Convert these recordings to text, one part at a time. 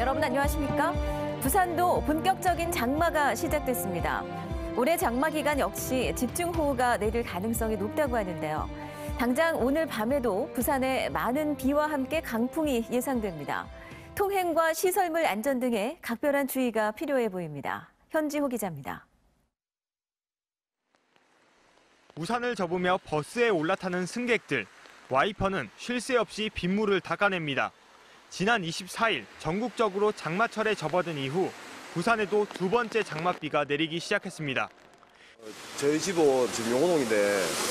여러분 안녕하십니까? 부산도 본격적인 장마가 시작됐습니다. 올해 장마 기간 역시 집중호우가 내릴 가능성이 높다고 하는데요. 당장 오늘 밤에도 부산에 많은 비와 함께 강풍이 예상됩니다. 통행과 시설물 안전 등에 각별한 주의가 필요해 보입니다. 현지호 기자입니다. 우산을 접으며 버스에 올라타는 승객들. 와이퍼는 쉴 새 없이 빗물을 닦아냅니다. 지난 24일 전국적으로 장마철에 접어든 이후 부산에도 두 번째 장맛비가 내리기 시작했습니다. 저희 집은 지금 용호동인데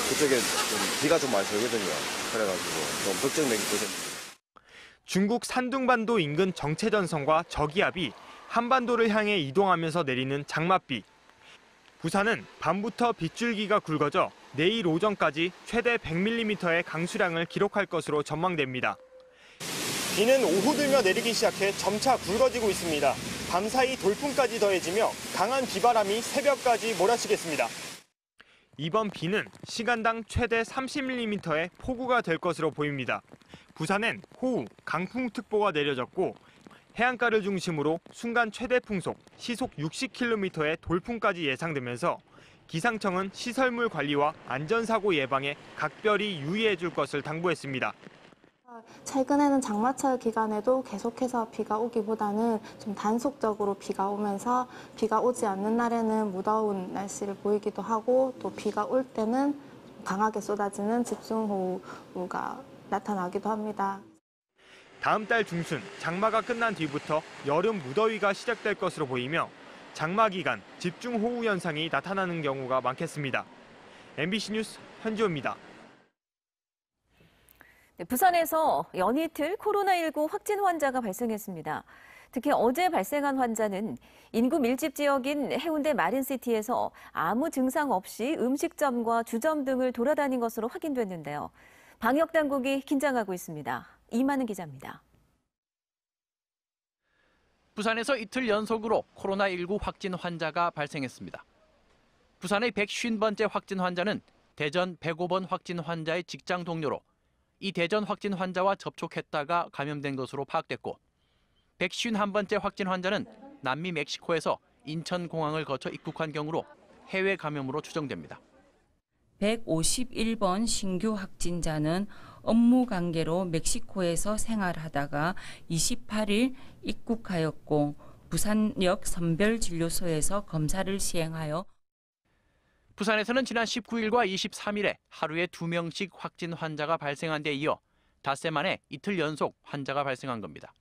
그쪽에 좀 비가 좀 많이 오거든요. 그래가지고 좀 걱정되기 때문에. 중국 산둥반도 인근 정체전선과 저기압이 한반도를 향해 이동하면서 내리는 장맛비. 부산은 밤부터 빗줄기가 굵어져 내일 오전까지 최대 100mm의 강수량을 기록할 것으로 전망됩니다. 비는 오후 들며 내리기 시작해 점차 굵어지고 있습니다. 밤사이 돌풍까지 더해지며 강한 비바람이 새벽까지 몰아치겠습니다. 이번 비는 시간당 최대 30mm의 폭우가 될 것으로 보입니다. 부산엔 호우, 강풍특보가 내려졌고 해안가를 중심으로 순간 최대 풍속 시속 60km의 돌풍까지 예상되면서 기상청은 시설물 관리와 안전사고 예방에 각별히 유의해 줄 것을 당부했습니다. 최근에는 장마철 기간에도 계속해서 비가 오기보다는 좀 단속적으로 비가 오면서 비가 오지 않는 날에는 무더운 날씨를 보이기도 하고 또 비가 올 때는 강하게 쏟아지는 집중호우가 나타나기도 합니다. 다음 달 중순 장마가 끝난 뒤부터 여름 무더위가 시작될 것으로 보이며 장마 기간 집중호우 현상이 나타나는 경우가 많겠습니다. MBC 뉴스 현지호입니다. 부산에서 연이틀 코로나19 확진 환자가 발생했습니다. 특히 어제 발생한 환자는 인구 밀집 지역인 해운대 마린시티에서 아무 증상 없이 음식점과 주점 등을 돌아다닌 것으로 확인됐는데요. 방역당국이 긴장하고 있습니다. 이만은 기자입니다. 부산에서 이틀 연속으로 코로나19 확진 환자가 발생했습니다. 부산의 150번째 확진 환자는 대전 105번 확진 환자의 직장 동료로 이 대전 확진 환자와 접촉했다가 감염된 것으로 파악됐고 151번째 확진 환자는 남미 멕시코에서 인천공항을 거쳐 입국한 경우로 해외 감염으로 추정됩니다. 151번 신규 확진자는 업무 관계로 멕시코에서 생활하다가 28일 입국하였고 부산역 선별진료소에서 검사를 시행하여 부산에서는 지난 19일과 23일에 하루에 2명씩 확진 환자가 발생한 데 이어 닷새 만에 이틀 연속 환자가 발생한 겁니다.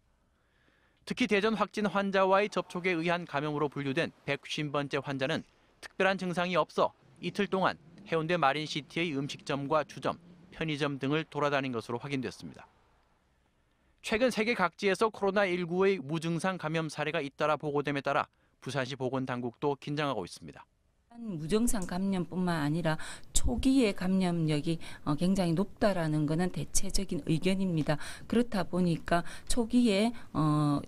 특히 대전 확진 환자와의 접촉에 의한 감염으로 분류된 150번째 환자는 특별한 증상이 없어 이틀 동안 해운대 마린시티의 음식점과 주점, 편의점 등을 돌아다닌 것으로 확인됐습니다. 최근 세계 각지에서 코로나19의 무증상 감염 사례가 잇따라 보고됨에 따라 부산시 보건당국도 긴장하고 있습니다. 무증상 감염뿐만 아니라 초기의 감염력이 굉장히 높다라는 것은 대체적인 의견입니다. 그렇다 보니까 초기에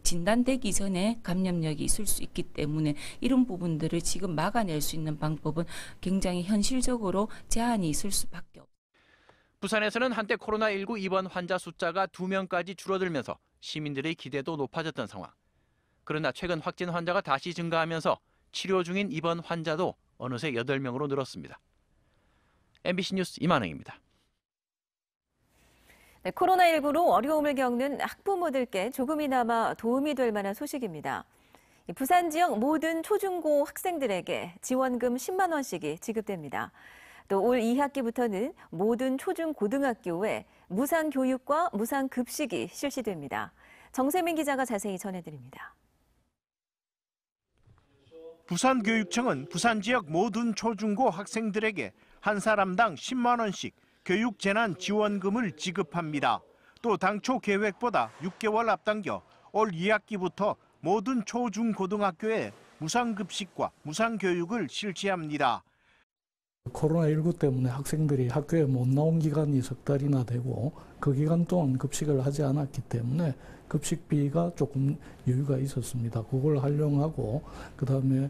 진단되기 전에 감염력이 있을 수 있기 때문에 이런 부분들을 지금 막아낼 수 있는 방법은 굉장히 현실적으로 제한이 있을 수밖에 없습니다. 부산에서는 한때 코로나19 입원 환자 숫자가 2명까지 줄어들면서 시민들의 기대도 높아졌던 상황. 그러나 최근 확진 환자가 다시 증가하면서 치료 중인 입원 환자도 어느새 8명으로 늘었습니다. MBC 뉴스 이만흥입니다. 네, 코로나19로 어려움을 겪는 학부모들께 조금이나마 도움이 될 만한 소식입니다. 부산 지역 모든 초중고 학생들에게 지원금 10만 원씩이 지급됩니다. 또 올 2학기부터는 모든 초중고등학교에 무상교육과 무상급식이 실시됩니다. 정세민 기자가 자세히 전해드립니다. 부산교육청은 부산 지역 모든 초중고 학생들에게 한 사람당 10만 원씩 교육재난지원금을 지급합니다. 또 당초 계획보다 6개월 앞당겨 올 2학기부터 모든 초중고등학교에 무상급식과 무상교육을 실시합니다. 코로나19 때문에 학생들이 학교에 못 나온 기간이 석 달이나 되고 그 기간 동안 급식을 하지 않았기 때문에 급식비가 조금 여유가 있었습니다. 그걸 활용하고 그다음에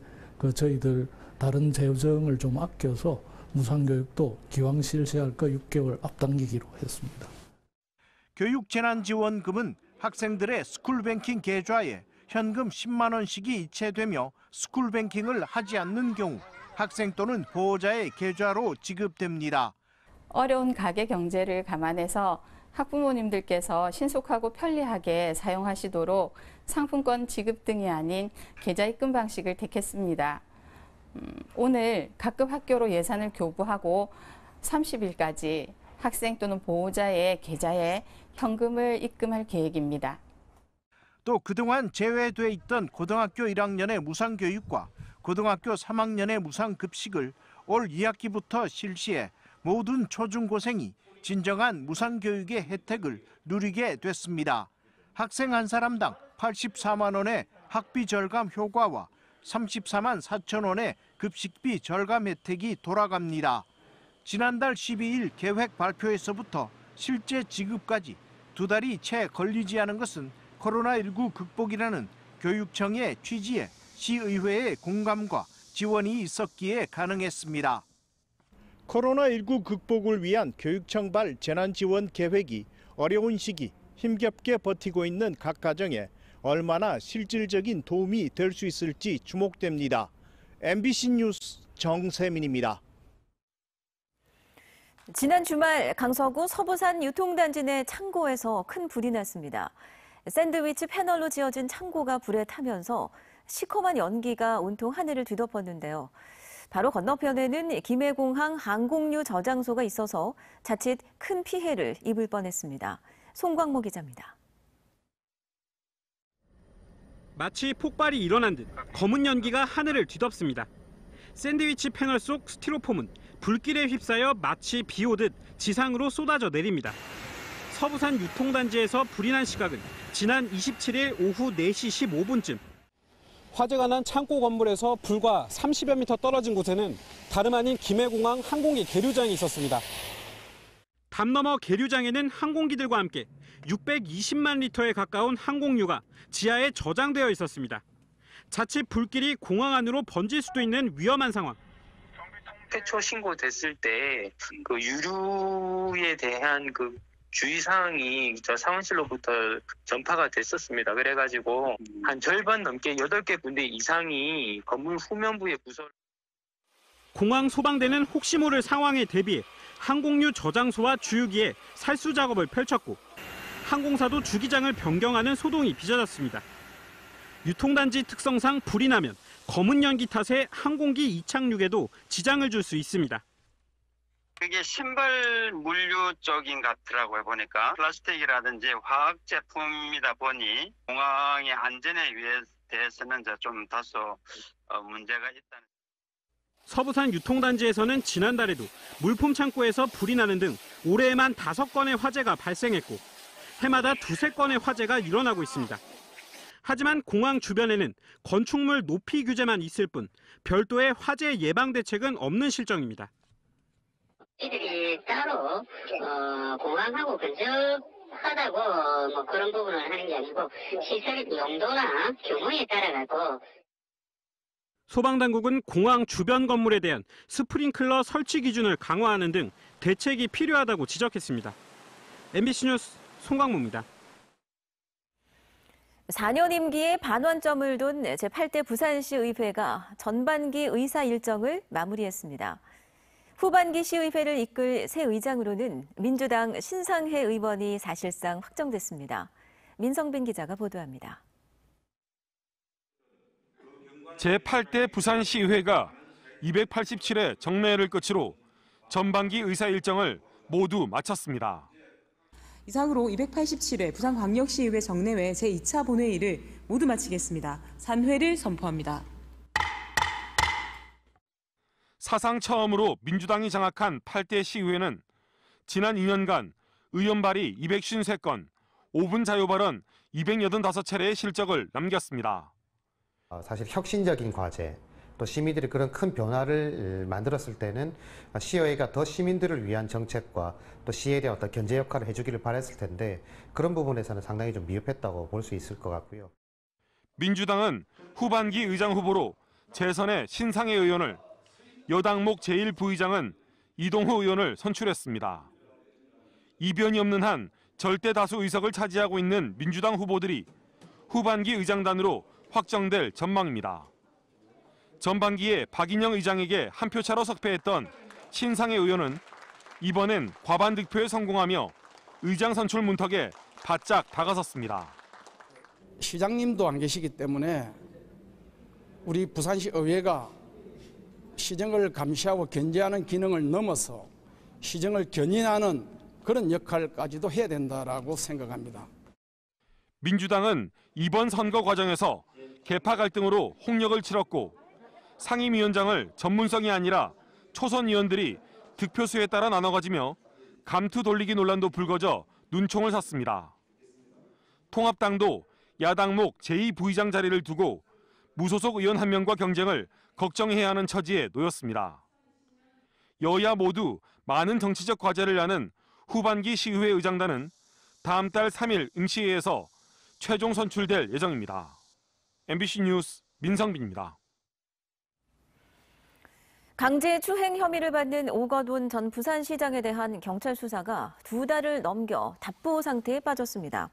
저희들 다른 재정을 좀 아껴서 무상교육도 기왕 실시할 거 6개월 앞당기기로 했습니다. 교육재난지원금은 학생들의 스쿨뱅킹 계좌에 현금 10만 원씩이 이체되며 스쿨뱅킹을 하지 않는 경우 학생 또는 보호자의 계좌로 지급됩니다. 어려운 가계 경제를 감안해서 학부모님들께서 신속하고 편리하게 사용하시도록 상품권 지급 등이 아닌 계좌 입금 방식을 택했습니다. 오늘 각급 학교로 예산을 교부하고 30일까지 학생 또는 보호자의 계좌에 현금을 입금할 계획입니다. 또 그동안 제외돼 있던 고등학교 1학년의 무상교육과 고등학교 3학년의 무상급식을 올 2학기부터 실시해 모든 초중고생이 진정한 무상교육의 혜택을 누리게 됐습니다. 학생 한 사람당 84만 원의 학비 절감 효과와 34만 4천 원의 급식비 절감 혜택이 돌아갑니다. 지난달 12일 계획 발표에서부터 실제 지급까지 2달이 채 걸리지 않은 것은 코로나19 극복이라는 교육청의 취지에 시의회의 공감과 지원이 있었기에 가능했습니다. 코로나19 극복을 위한 교육청발 재난지원 계획이 어려운 시기 힘겹게 버티고 있는 각 가정에 얼마나 실질적인 도움이 될 수 있을지 주목됩니다. MBC 뉴스 정세민입니다. 지난 주말 강서구 서부산 유통단지 내 창고에서 큰 불이 났습니다. 샌드위치 패널로 지어진 창고가 불에 타면서 시커먼 연기가 온통 하늘을 뒤덮었는데요. 바로 건너편에는 김해공항 항공유 저장소가 있어서 자칫 큰 피해를 입을 뻔했습니다. 송광모 기자입니다. 마치 폭발이 일어난 듯 검은 연기가 하늘을 뒤덮습니다. 샌드위치 패널 속 스티로폼은 불길에 휩싸여 마치 비 오듯 지상으로 쏟아져 내립니다. 서부산 유통단지에서 불이 난 시각은 지난 27일 오후 4시 15분쯤. 화재가 난 창고 건물에서 불과 30여 미터 떨어진 곳에는 다름 아닌 김해공항 항공기 계류장이 있었습니다. 담 너머 계류장에는 항공기들과 함께 620만 리터에 가까운 항공유가 지하에 저장되어 있었습니다. 자칫 불길이 공항 안으로 번질 수도 있는 위험한 상황. 최초 신고됐을 때 그 유류에 대한 그 주의사항이 저 사무실로부터 전파가 됐었습니다. 그래가지고 한 절반 넘게 8개 군데 이상이 건물 후면부에 부서. 공항 소방대는 혹시 모를 상황에 대비해 항공유 저장소와 주유기에 살수 작업을 펼쳤고 항공사도 주기장을 변경하는 소동이 빚어졌습니다. 유통단지 특성상 불이 나면 검은 연기 탓에 항공기 이착륙에도 지장을 줄 수 있습니다. 그게 신발 물류 쪽인 것 같더라고요. 보니까 플라스틱이라든지 화학 제품이다 보니 공항의 안전에 대해서는 좀 다소 문제가 있다는. 서부산 유통단지에서는 지난달에도 물품 창고에서 불이 나는 등 올해에만 5건의 화재가 발생했고 해마다 2-3건의 화재가 일어나고 있습니다. 하지만 공항 주변에는 건축물 높이 규제만 있을 뿐 별도의 화재 예방 대책은 없는 실정입니다. 이들이 따로 공항하고 근접하다고 그런 부분을 하는 게 아니고 시설 용도나 규모에 따라 갖고. 소방당국은 공항 주변 건물에 대한 스프링클러 설치 기준을 강화하는 등 대책이 필요하다고 지적했습니다. MBC 뉴스 송광모입니다. 4년 임기의 반환점을 둔 제8대 부산시 의회가 전반기 의사 일정을 마무리했습니다. 후반기 시의회를 이끌 새 의장으로는 민주당 신상혜 의원이 사실상 확정됐습니다. 민성빈 기자가 보도합니다. 제8대 부산시의회가 287회 정례를 끝으로 전반기 의사 일정을 모두 마쳤습니다. 이상으로 287회 부산광역시의회 정례회 제2차 본회의를 모두 마치겠습니다. 산회를 선포합니다. 사상 처음으로 민주당이 장악한 8대 시의회는 지난 2년간 의원 발의 253건, 5분 자유 발언 285차례의 실적을 남겼습니다. 사실 혁신적인 과제, 또 시민들이 그런 큰 변화를 만들었을 때는 시의회가 더 시민들을 위한 정책과 또 시에 대한 어떤 견제 역할을 해주기를 바랬을 텐데 그런 부분에서는 상당히 좀 미흡했다고 볼 수 있을 것 같고요. 민주당은 후반기 의장 후보로 재선의 신상혜 의원을, 여당목 제1부의장은 이동호 의원을 선출했습니다. 이변이 없는 한 절대 다수 의석을 차지하고 있는 민주당 후보들이 후반기 의장단으로 확정될 전망입니다. 전반기에 박인영 의장에게 한 표 차로 석패했던 신상해 의원은 이번엔 과반 득표에 성공하며 의장 선출 문턱에 바짝 다가섰습니다. 시장님도 안 계시기 때문에 우리 부산시 의회가 시정을 감시하고 견제하는 기능을 넘어서 시정을 견인하는 그런 역할까지도 해야 된다라고 생각합니다. 민주당은 이번 선거 과정에서 계파 갈등으로 홍역을 치렀고 상임위원장을 전문성이 아니라 초선 의원들이 득표수에 따라 나눠 가지며 감투 돌리기 논란도 불거져 눈총을 샀습니다. 통합당도 야당목 제2부의장 자리를 두고 무소속 의원 한 명과 경쟁을 걱정해야 하는 처지에 놓였습니다. 여야 모두 많은 정치적 과제를 야는 후반기 시의회 의장단은 다음 달 3일 응시회에서 최종 선출될 예정입니다. MBC 뉴스 민성빈입니다. 강제추행 혐의를 받는 오거돈 전 부산시장에 대한 경찰 수사가 2달을 넘겨 답보 상태에 빠졌습니다.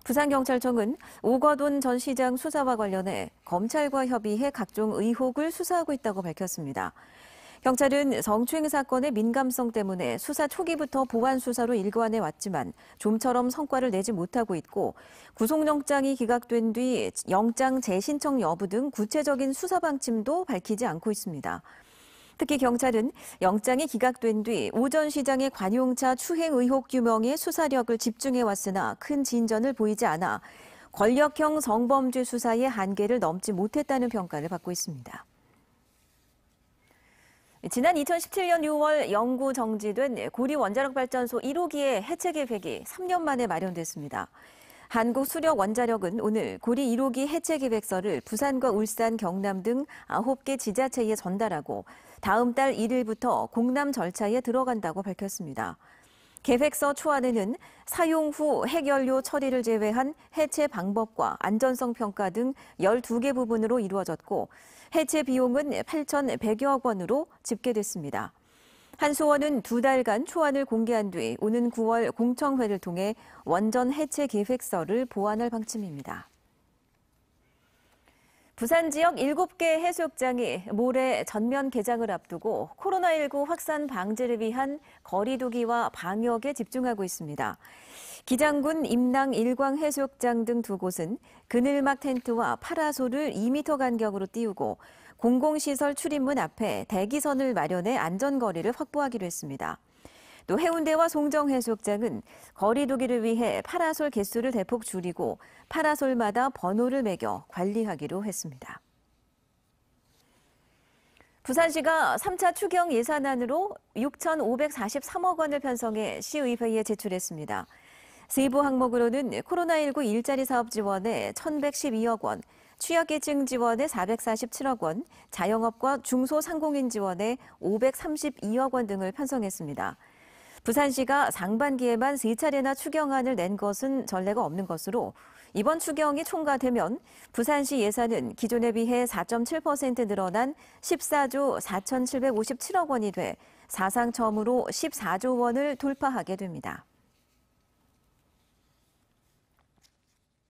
부산경찰청은 오거돈 전 시장 수사와 관련해 검찰과 협의해 각종 의혹을 수사하고 있다고 밝혔습니다. 경찰은 성추행 사건의 민감성 때문에 수사 초기부터 보완 수사로 일관해 왔지만 좀처럼 성과를 내지 못하고 있고 구속영장이 기각된 뒤 영장 재신청 여부 등 구체적인 수사 방침도 밝히지 않고 있습니다. 특히 경찰은 영장이 기각된 뒤 오 전 시장의 관용차 추행 의혹 규명에 수사력을 집중해왔으나 큰 진전을 보이지 않아 권력형 성범죄 수사의 한계를 넘지 못했다는 평가를 받고 있습니다. 지난 2017년 6월 영구 정지된 고리 원자력발전소 1호기의 해체 계획이 3년 만에 마련됐습니다. 한국수력원자력은 오늘 고리 1호기 해체 계획서를 부산과 울산, 경남 등 9개 지자체에 전달하고 다음 달 1일부터 공람 절차에 들어간다고 밝혔습니다. 계획서 초안에는 사용 후 핵연료 처리를 제외한 해체 방법과 안전성 평가 등 12개 부분으로 이루어졌고 해체 비용은 8,100여억 원으로 집계됐습니다. 한수원은 2달간 초안을 공개한 뒤 오는 9월 공청회를 통해 원전 해체 계획서를 보완할 방침입니다. 부산 지역 7개 해수욕장이 모레 전면 개장을 앞두고 코로나19 확산 방지를 위한 거리 두기와 방역에 집중하고 있습니다. 기장군 임랑 일광 해수욕장 등 2곳은 그늘막 텐트와 파라솔을 2m 간격으로 띄우고 공공시설 출입문 앞에 대기선을 마련해 안전거리를 확보하기로 했습니다. 또 해운대와 송정해수욕장은 거리 두기를 위해 파라솔 개수를 대폭 줄이고 파라솔마다 번호를 매겨 관리하기로 했습니다. 부산시가 3차 추경 예산안으로 6,543억 원을 편성해 시의회에 제출했습니다. 세부 항목으로는 코로나19 일자리 사업 지원에 1,112억 원, 취약계층 지원에 447억 원, 자영업과 중소상공인 지원에 532억 원 등을 편성했습니다. 부산시가 상반기에만 3차례나 추경안을 낸 것은 전례가 없는 것으로 이번 추경이 총가되면 부산시 예산은 기존에 비해 4.7% 늘어난 14조 4,757억 원이 돼 사상 처음으로 14조 원을 돌파하게 됩니다.